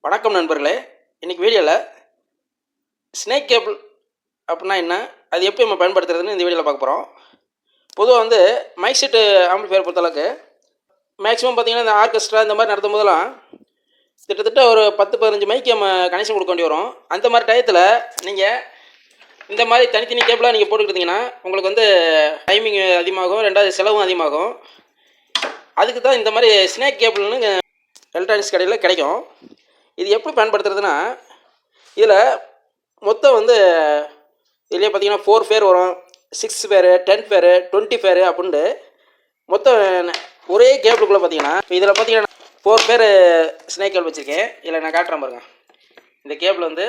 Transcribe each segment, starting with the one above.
வணக்கம் நண்பர்களே. இன்றைக்கி வீடியோவில் ஸ்னேக் கேபிள் அப்படின்னா என்ன, அது எப்படி நம்ம பயன்படுத்துறதுன்னு இந்த வீடியோவில் பார்க்க போகிறோம். பொதுவாக வந்து மைக் செட்டு ஆம்பிளிஃபையர் பொறுத்தளவுக்கு மேக்ஸிமம் பார்த்திங்கன்னா இந்த ஆர்கெஸ்ட்ரா இந்த மாதிரி நடத்தும் போதெல்லாம் கிட்டத்தட்ட ஒரு 10-15 மைக்கு நம்ம கனெக்ஷன் கொடுக்க வேண்டி வரும். அந்த மாதிரி டயத்தில் நீங்கள் இந்த மாதிரி தனித்தனி கேபிளாக நீங்கள் போட்டுக்கிட்டிங்கன்னா உங்களுக்கு வந்து டைமிங் அதிகமாகும், ரெண்டாவது செலவும் அதிகமாகும். அதுக்கு தான் இந்த மாதிரி ஸ்னேக் கேபிள்னு எலக்ட்ரானிக்ஸ் கடையில் கிடைக்கும். இது எப்படி பயன்படுத்துறதுன்னா, இதில் மொத்தம் வந்து இதிலே பார்த்தீங்கன்னா 4 பேர் வரும், 6 பேர், 10 பேர், 20 பேர் அப்படின்ட்டு மொத்தம் ஒரே கேபிளுக்குள்ளே பார்த்தீங்கன்னா இதில் பார்த்தீங்கன்னா 4 பேர் ஸ்னேக் கேபிள் வச்சுருக்கேன். இதில் நான் காட்டுறேன் பாருங்கள். இந்த கேபிள் வந்து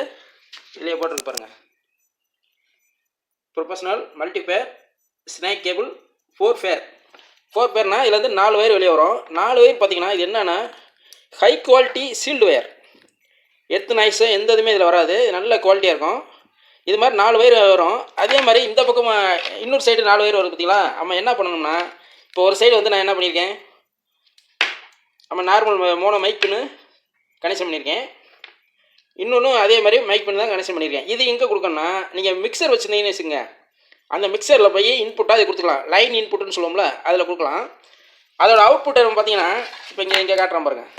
இதிலே போட்டிருக்கு பாருங்கள். ப்ரொஃபஷனல் மல்டிபேர் ஸ்னேக் கேபிள் 4 பேர்னால் இதில் வந்து 4 வயர் வெளியே வரும். 4 வயர் பார்த்தீங்கன்னா இது என்னென்னா high quality sealed wire. Earth noise எந்த இதுவுமே இதில் வராது, நல்ல குவாலிட்டியாக இருக்கும். இது மாதிரி 4 வயர் வரும். அதே மாதிரி இந்த பக்கம் இன்னொரு சைடு 4 வயர் வருது பார்த்தீங்களா. நம்ம என்ன பண்ணணும்னா, இப்போ ஒரு சைடு வந்து நான் என்ன பண்ணியிருக்கேன், நம்ம நார்மல் மோனோ மைக் பின்னு கனெக்ஷன் பண்ணியிருக்கேன். இன்னொன்று அதே மாதிரி மைக் பின்னு தான் கனெக்ஷன் பண்ணியிருக்கேன். இது எங்கே கொடுக்கணும்னா, நீங்கள் மிக்சர் வச்சுருந்தீங்கன்னு வச்சுங்க, அந்த மிக்சரில் போய் இன்புட்டாக அதை கொடுத்துக்கலாம். லைன் இன்புட்டுன்னு சொல்லுவோம்ல, அதில் கொடுக்கலாம். அதோட அவுட்புட்டை பார்த்தீங்கன்னா இப்போ இங்கே காட்டுறேன் பாருங்கள்.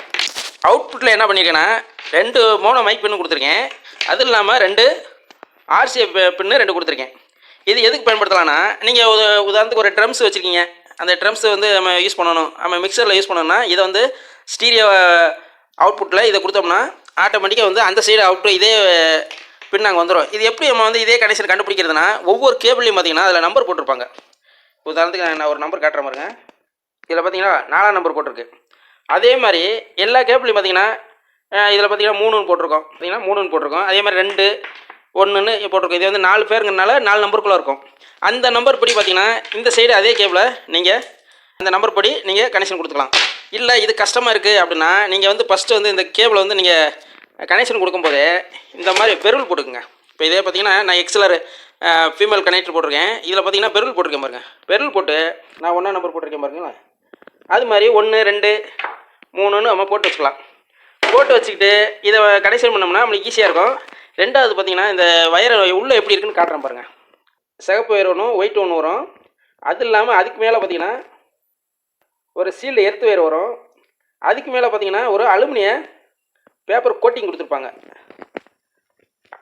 அவுட்புட்டில் என்ன பண்ணியிருக்கேன்னா 2 மோனோ மைக் பின்னு கொடுத்துருக்கேன். அது இல்லாமல் 2 ஆர்சி பின்னு 2 கொடுத்துருக்கேன். இது எதுக்கு பயன்படுத்தலாம்னா, நீங்கள் உதாரணத்துக்கு ஒரு ட்ரம்ஸ் வச்சுருக்கீங்க, அந்த ட்ரம்ஸ் வந்து நம்ம யூஸ் பண்ணணும், நம்ம மிக்சரில் யூஸ் பண்ணணும்னா இதை வந்து ஸ்டீரியோ அவுட்புட்டில் இதை கொடுத்தோம்னா ஆட்டோமேட்டிக்காக வந்து அந்த சைடு அவுட்புட் இதே பின் அங்கே வந்துடும். இது எப்படி நம்ம வந்து இதே கனெக்ஷன் கண்டுபிடிக்கிறதுனா, ஒவ்வொரு கேபிள்லையும் பார்த்தீங்கன்னா அதில் நம்பர் போட்டிருப்பாங்க. உதாரணத்துக்கு நான் ஒரு நம்பர் காட்டுற மாதிரிங்க. இதில் பார்த்தீங்கன்னா 4ஆம் நம்பர் போட்டிருக்கு. அதே மாதிரி எல்லா கேபிளையும் பார்த்தீங்கன்னா இதில் பார்த்தீங்கன்னா 3ன்னு போட்டிருக்கோம். பார்த்தீங்கன்னா 3ன்னு போட்டிருக்கோம். அதே மாதிரி 2, 1ன்னு போட்டிருக்கோம். இது வந்து 4 பேருங்கிறனால 4 நம்பருக்குள்ளே இருக்கும். அந்த நம்பர் படி பார்த்தீங்கன்னா இந்த சைடு அதே கேபிளை நீங்கள் அந்த நம்பர் படி நீங்கள் கனெக்ஷன் கொடுத்துக்கலாம். இல்லை இது கஷ்டமாக இருக்குது அப்படின்னா நீங்கள் வந்து ஃபஸ்ட்டு வந்து இந்த கேபிளை வந்து நீங்கள் கனெக்ஷன் கொடுக்கும்போதே இந்த மாதிரி பெருள் போட்டுக்குங்க. இப்போ இதே பார்த்தீங்கன்னா நான் எக்ஸ்எல்ஆர் ஃபீமேல் கனெக்டர் போட்டிருக்கேன். இதில் பார்த்தீங்கன்னா பெருள் போட்டிருக்கேன் பாருங்கள். பெருள் போட்டு நான் 1ஆம் நம்பர் போட்டிருக்கேன் பாருங்களேன். அது மாதிரி 1, 2, 3ன்னு நம்ம போட்டு வச்சுக்கலாம். போட்டு வச்சுக்கிட்டு இதை கனெக்ஷன் பண்ணோம்னா நம்மளுக்கு ஈஸியாக இருக்கும். ரெண்டாவது பார்த்தீங்கன்னா இந்த வயர் உள்ளே எப்படி இருக்குன்னு காட்டுறேன் பாருங்கள். சிகப்பு வயர் ஒன்று, ஒயிட் ஒன்று வரும். அது இல்லாமல் அதுக்கு மேலே பார்த்தீங்கன்னா ஒரு சீல்டு எர்த் வயர் வரும். அதுக்கு மேலே பார்த்தீங்கன்னா ஒரு அலுமினிய பேப்பர் கோட்டிங் கொடுத்துருப்பாங்க.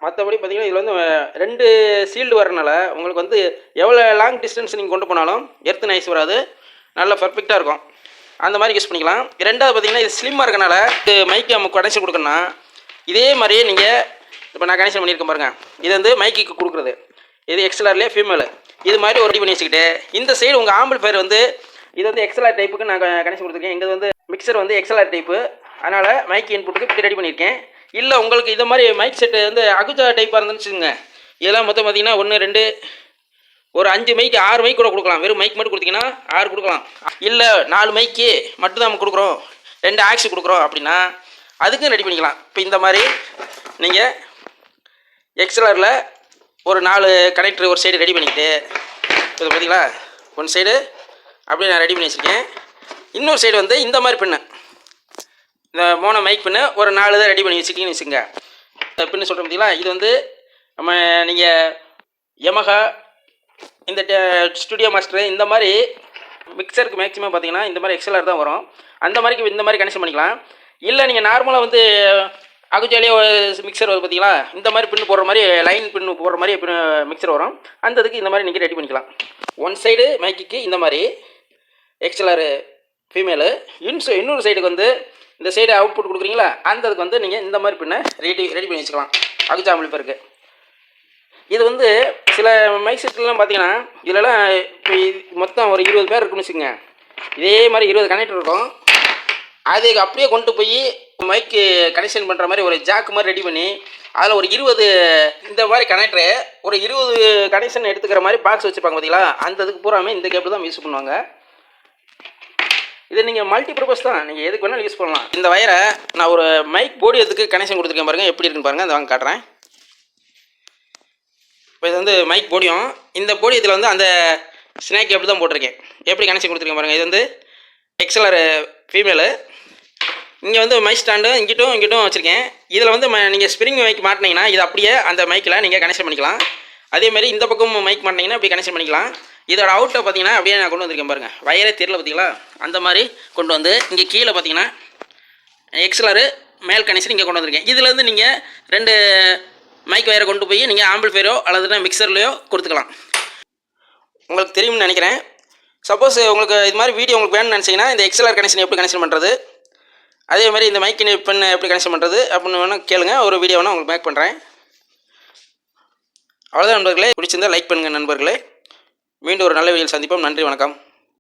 மற்றபடி பார்த்தீங்கன்னா இதில் வந்து 2 சீல்டு வரனால உங்களுக்கு வந்து எவ்வளோ லாங் டிஸ்டன்ஸ் நீங்கள் கொண்டு போனாலும் எர்த் நாய்ஸ் வராது, நல்லா பர்ஃபெக்டாக இருக்கும். அந்த மாதிரி யூஸ் பண்ணிக்கலாம். ரெண்டாவது பார்த்தீங்கன்னா இது ஸ்லிம்மாக இருக்கனால மைக்கு நம்ம கனெக்ஷன் கொடுக்கணும்னா இதே மாதிரியே நீங்கள் இப்போ நான் கனெக்ஷன் பண்ணியிருக்கேன் பாருங்கள். இது வந்து மைக்கு கொடுக்குறது, இது எக்ஸ்எல்ஆர்லேயே ஃபீமேலு. இது மாதிரி ஒரு ரெடி பண்ணி வச்சுக்கிட்டு இந்த சைடு உங்கள் ஆம்பிளிஃபையர் வந்து இது வந்து எக்ஸ்எல்ஆர் டைப்புக்கு நான் கனெக்ஷன் கொடுத்துருக்கேன். எங்கள் வந்து மிக்சர் வந்து எக்ஸ்எல்ஆர் டைப்பு, அதனால் மைக் இன்புட்டுக்கு இப்படி ரெடி பண்ணியிருக்கேன். இல்லை உங்களுக்கு இந்த மாதிரி மைக் செட்டு வந்து அகுஜா டைப்பாக இருந்துன்னு வச்சுக்கோங்க. இதெல்லாம் மொத்தம் பார்த்தீங்கன்னா 1, 2, ஒரு 5 மைக்கு 6 மைக் கூட கொடுக்கலாம். வெறும் மைக் மட்டும் கொடுத்தீங்கன்னா 6 கொடுக்கலாம். இல்லை 4 மைக்கு மட்டும் தான் நம்ம கொடுக்குறோம், 2 ஆக்ஸ் கொடுக்குறோம் அப்படின்னா அதுக்கும் ரெடி பண்ணிக்கலாம். இப்போ இந்த மாதிரி நீங்கள் எக்ஸ்எல்ஆரில் ஒரு 4 கனெக்டர் ஒரு சைடு ரெடி பண்ணிக்கிட்டு இப்போ பார்த்தீங்களா, ஒன் சைடு அப்படியே நான் ரெடி பண்ணி வச்சுருக்கேன். இன்னொரு சைடு வந்து இந்த மாதிரி பின்னு, இந்த மோனோ மைக் பின்னு ஒரு 4 தான் ரெடி பண்ணி வச்சுக்கிங்கன்னு வச்சுக்கோங்க. இந்த பின்னு சொல்கிறேன் பார்த்தீங்களா, இது வந்து நம்ம நீங்கள் யமஹா இந்த ஸ்டுடியோ மாஸ்டரு இந்த மாதிரி மிக்சருக்கு மேக்ஸிமம் பார்த்தீங்கன்னா இந்த மாதிரி எக்ஸ்எல்ஆர் தான் வரும். அந்த மாதிரிக்கு இந்த மாதிரி கனெக்ஷன் பண்ணிக்கலாம். இல்லை நீங்கள் நார்மலாக வந்து அகுஜாலேயே மிக்சர் வருது பார்த்தீங்களா, இந்த மாதிரி பின்னு போடுற மாதிரி லைன் பின்னு போடுற மாதிரி மிக்சர் வரும். அந்த இதுக்கு இந்த மாதிரி நீங்கள் ரெடி பண்ணிக்கலாம். ஒன் சைடு மைக்குக்கு இந்த மாதிரி எக்ஸ்எல்ஆர் ஃபீமேலு, இன்னொரு சைடுக்கு வந்து இந்த சைடு அவுட்புட் கொடுக்குறீங்களா, அந்த இதுக்கு வந்து நீங்கள் இந்த மாதிரி பின்ன ரெடி பண்ணி வச்சுக்கலாம் அகுஜா ஆம்பிளிஃபையருக்கு. இது வந்து சில மைக் செட்லாம் பார்த்தீங்கன்னா இதிலலாம் இப்போ மொத்தம் ஒரு 20 பேர் இருக்குன்னு வச்சுக்கோங்க. இதே மாதிரி 20 கனெக்டர் இருக்கும். அதுக்கு அப்படியே கொண்டு போய் மைக்கு கனெக்ஷன் பண்ணுற மாதிரி ஒரு ஜாக்கு மாதிரி ரெடி பண்ணி அதில் ஒரு 20 இந்த மாதிரி கனெக்டரு ஒரு 20 கனெக்ஷன் எடுத்துக்கிற மாதிரி பாக்ஸ் வச்சுருப்பாங்க பார்த்தீங்களா. அந்த இதுக்கு பூராமே இந்த கேபிள் தான் யூஸ் பண்ணுவாங்க. இது நீங்கள் மல்டி பர்பஸ் தான், நீங்கள் எதுக்கு வேணாலும் யூஸ் பண்ணலாம். இந்த வயரை நான் ஒரு மைக் போடியத்துக்கு கனெக்ஷன் கொடுத்துருக்கேன் பாருங்கள், எப்படி இருக்குன்னு பாருங்கள். அதை வாங்க காட்டுறேன். இப்போ இது வந்து மைக் போடியம். இந்த போடியத்தில் வந்து அந்த ஸ்னாக் கேபிள் தான் போட்டிருக்கேன். எப்படி கனெக்ஷன் கொடுத்துருக்கேன் பாருங்கள். இது வந்து எக்ஸ்எல்ஆர் ஃபீமேலு, இங்கே வந்து மைக் ஸ்டாண்டு இங்கிட்டும் வச்சுருக்கேன். இதில் வந்து நீங்கள் ஸ்ப்ரிங் மைக் மாட்டினீங்கன்னா இது அப்படியே அந்த மைக்கில் நீங்கள் கனெக்ஷன் பண்ணிக்கலாம். அதேமாதிரி இந்த பக்கம் மைக் மாட்டினீங்கன்னா அப்படி கனெக்ஷன் பண்ணிக்கலாம். இதோட அவுட்டை பார்த்தீங்கன்னா அப்படியே நான் கொண்டு வந்திருக்கேன் பாருங்கள். வயரே தெரியல பார்த்தீங்களா, அந்த மாதிரி கொண்டு வந்து இங்கே கீழே பார்த்தீங்கன்னா எக்ஸ்எல்ஆர் மேல் கனெக்ஷன் இங்கே கொண்டு வந்திருக்கேன். இதுலேருந்து நீங்கள் 2 மைக் வயரை கொண்டு போய் நீங்கள் ஆம்பிளிஃபையரோ அல்லதுனா மிக்சர்லையோ கொடுத்துக்கலாம். உங்களுக்கு தெரியும்னு நினைக்கிறேன். சப்போஸ் உங்களுக்கு இது மாதிரி வீடியோ உங்களுக்கு வேணும்னு நினச்சிங்கன்னா இந்த எக்ஸ்எல்ஆர் கனெக்ஷன் எப்படி கனெக்ஷன் பண்ணுறது, அதே மாதிரி இந்த மைக் பென் எப்படி கனெக்ஷன் பண்ணுறது அப்படின்னு வேணால் கேளுங்க. ஒரு வீடியோ வேணால் உங்களுக்கு மேக் பண்ணுறேன். அவ்வளோதான் நண்பர்களே. பிடிச்சிருந்தால் லைக் பண்ணுங்கள் நண்பர்களே. மீண்டும் ஒரு நல்ல வீடியோவில் சந்திப்போம். நன்றி, வணக்கம்.